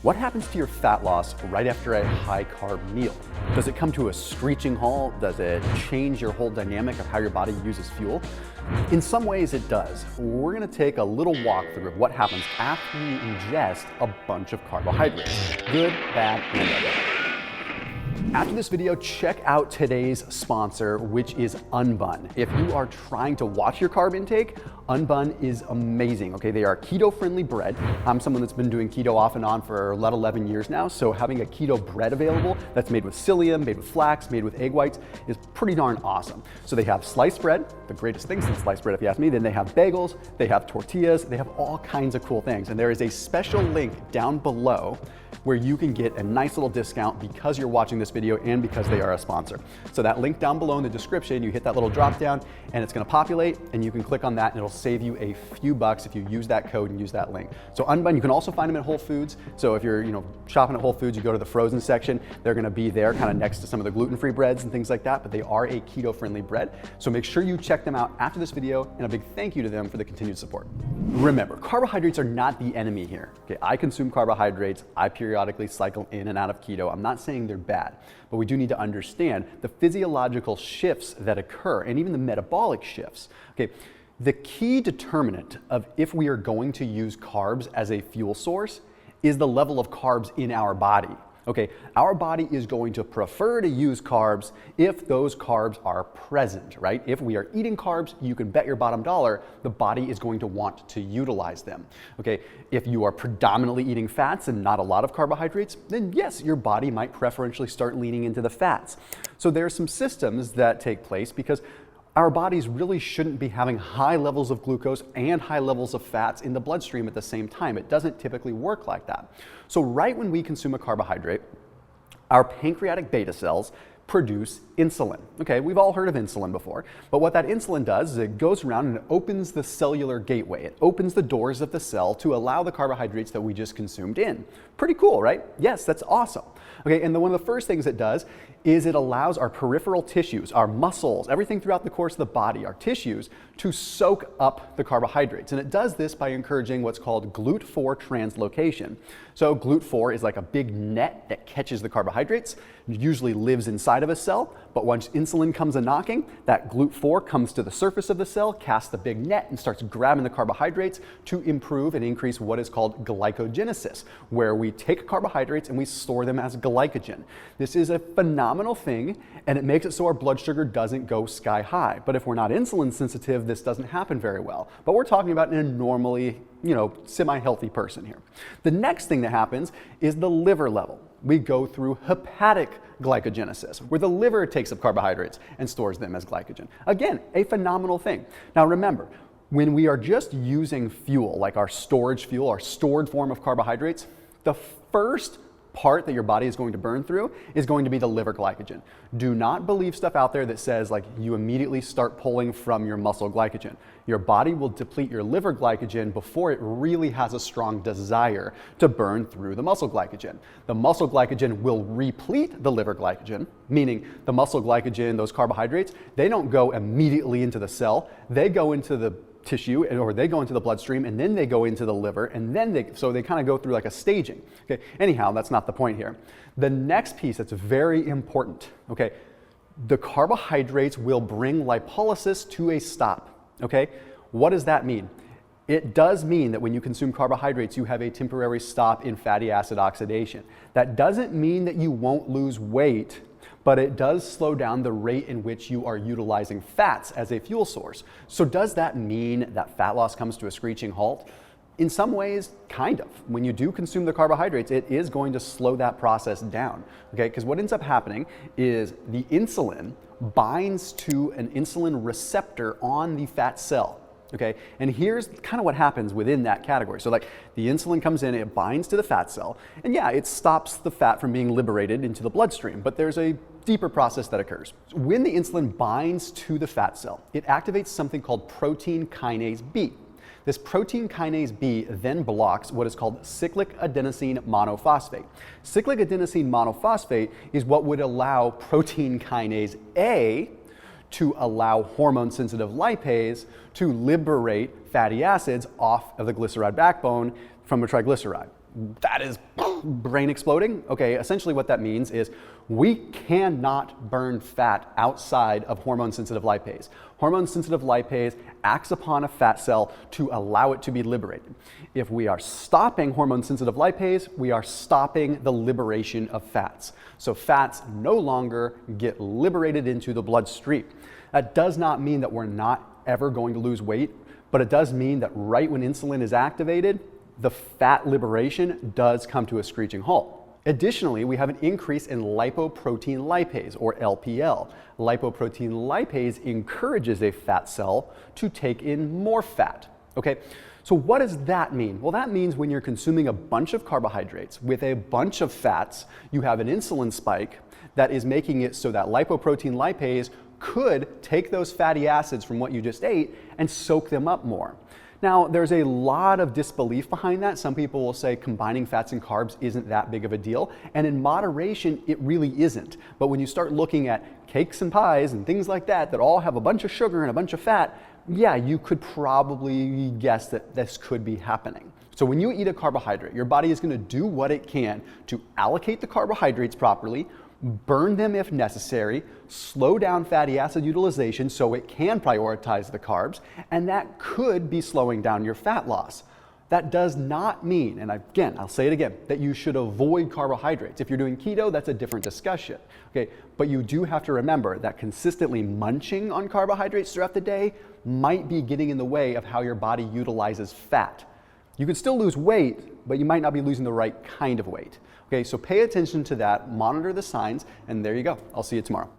What happens to your fat loss right after a high-carb meal? Does it come to a screeching halt? Does it change your whole dynamic of how your body uses fuel? In some ways it does. We're gonna take a little walkthrough of what happens after you ingest a bunch of carbohydrates. Good, bad, and ugly. After this video, check out today's sponsor, which is UnBun. If you are trying to watch your carb intake, UnBun is amazing, okay? They are keto-friendly bread. I'm someone that's been doing keto off and on for about 11 years now, so having a keto bread available that's made with psyllium, made with flax, made with egg whites is pretty darn awesome. So they have sliced bread, the greatest things in sliced bread if you ask me, then they have bagels, they have tortillas, they have all kinds of cool things. And there is a special link down below where you can get a nice little discount because you're watching this video and because they are a sponsor. So that link down below in the description, you hit that little drop down and it's gonna populate and you can click on that and it'll save you a few bucks if you use that code and use that link. So UnBun, you can also find them at Whole Foods. So if you're shopping at Whole Foods, you go to the frozen section, they're gonna be there kind of next to some of the gluten-free breads and things like that, but they are a keto-friendly bread. So make sure you check them out after this video, and a big thank you to them for the continued support. Remember, carbohydrates are not the enemy here. Okay, I consume carbohydrates, I periodically cycle in and out of keto. I'm not saying they're bad, but we do need to understand the physiological shifts that occur and even the metabolic shifts. Okay, the key determinant of if we are going to use carbs as a fuel source is the level of carbs in our body. Okay, our body is going to prefer to use carbs if those carbs are present, right? If we are eating carbs, you can bet your bottom dollar the body is going to want to utilize them. Okay, if you are predominantly eating fats and not a lot of carbohydrates, then yes, your body might preferentially start leaning into the fats. So there are some systems that take place because our bodies really shouldn't be having high levels of glucose and high levels of fats in the bloodstream at the same time. It doesn't typically work like that. So right when we consume a carbohydrate, our pancreatic beta cells produce insulin. Okay, we've all heard of insulin before, but what that insulin does is it goes around and it opens the cellular gateway. It opens the doors of the cell to allow the carbohydrates that we just consumed in. Pretty cool, right? Yes, that's awesome. Okay, and one of the first things it does is it allows our peripheral tissues, our muscles, everything throughout the course of the body, our tissues, to soak up the carbohydrates. And it does this by encouraging what's called GLUT4 translocation. So GLUT4 is like a big net that catches the carbohydrates, usually lives inside of a cell, but once insulin comes a-knocking, that GLUT4 comes to the surface of the cell, casts the big net, and starts grabbing the carbohydrates to improve and increase what is called glycogenesis, where we take carbohydrates and we store them as glycogen. This is a phenomenal thing, and it makes it so our blood sugar doesn't go sky high. But if we're not insulin sensitive, this doesn't happen very well. But we're talking about in a normally, semi-healthy person here. The next thing that happens is the liver level. We go through hepatic glycogenesis, where the liver takes up carbohydrates and stores them as glycogen. Again, a phenomenal thing. Now remember, when we are just using fuel, like our storage fuel, our stored form of carbohydrates, the first part that your body is going to burn through is going to be the liver glycogen. Do not believe stuff out there that says like you immediately start pulling from your muscle glycogen. Your body will deplete your liver glycogen before it really has a strong desire to burn through the muscle glycogen. The muscle glycogen will replete the liver glycogen, meaning the muscle glycogen, those carbohydrates, they don't go immediately into the cell, they go into the tissue, or they go into the bloodstream, and then they go into the liver, and then so they kind of go through like a staging. Okay. Anyhow, that's not the point here. The next piece that's very important. Okay, the carbohydrates will bring lipolysis to a stop. Okay, what does that mean? It does mean that when you consume carbohydrates, you have a temporary stop in fatty acid oxidation. That doesn't mean that you won't lose weight, but it does slow down the rate in which you are utilizing fats as a fuel source. So does that mean that fat loss comes to a screeching halt? In some ways, kind of. When you do consume the carbohydrates, it is going to slow that process down, okay? Because what ends up happening is the insulin binds to an insulin receptor on the fat cell. Okay, and here's kind of what happens within that category. So like the insulin comes in, it binds to the fat cell, and yeah, it stops the fat from being liberated into the bloodstream, but there's a deeper process that occurs. When the insulin binds to the fat cell, it activates something called protein kinase B. This protein kinase B then blocks what is called cyclic adenosine monophosphate. Cyclic adenosine monophosphate is what would allow protein kinase A to allow hormone-sensitive lipase to liberate fatty acids off of the glyceride backbone from a triglyceride. that is brain exploding. Okay, essentially what that means is we cannot burn fat outside of hormone-sensitive lipase. Hormone-sensitive lipase acts upon a fat cell to allow it to be liberated. If we are stopping hormone-sensitive lipase, we are stopping the liberation of fats. So fats no longer get liberated into the bloodstream. That does not mean that we're not ever going to lose weight, but it does mean that right when insulin is activated, the fat liberation does come to a screeching halt. Additionally, we have an increase in lipoprotein lipase, or LPL. Lipoprotein lipase encourages a fat cell to take in more fat. Okay, so what does that mean? Well, that means when you're consuming a bunch of carbohydrates with a bunch of fats, you have an insulin spike that is making it so that lipoprotein lipase could take those fatty acids from what you just ate and soak them up more. Now, there's a lot of disbelief behind that. Some people will say combining fats and carbs isn't that big of a deal, and in moderation, it really isn't. But when you start looking at cakes and pies and things like that that all have a bunch of sugar and a bunch of fat, yeah, you could probably guess that this could be happening. So when you eat a carbohydrate, your body is going to do what it can to allocate the carbohydrates properly, burn them if necessary, slow down fatty acid utilization so it can prioritize the carbs, and that could be slowing down your fat loss. That does not mean, and again, I'll say it again, that you should avoid carbohydrates. If you're doing keto, that's a different discussion. Okay, but you do have to remember that consistently munching on carbohydrates throughout the day might be getting in the way of how your body utilizes fat. You can still lose weight, but you might not be losing the right kind of weight. Okay, so pay attention to that, monitor the signs, and there you go. I'll see you tomorrow.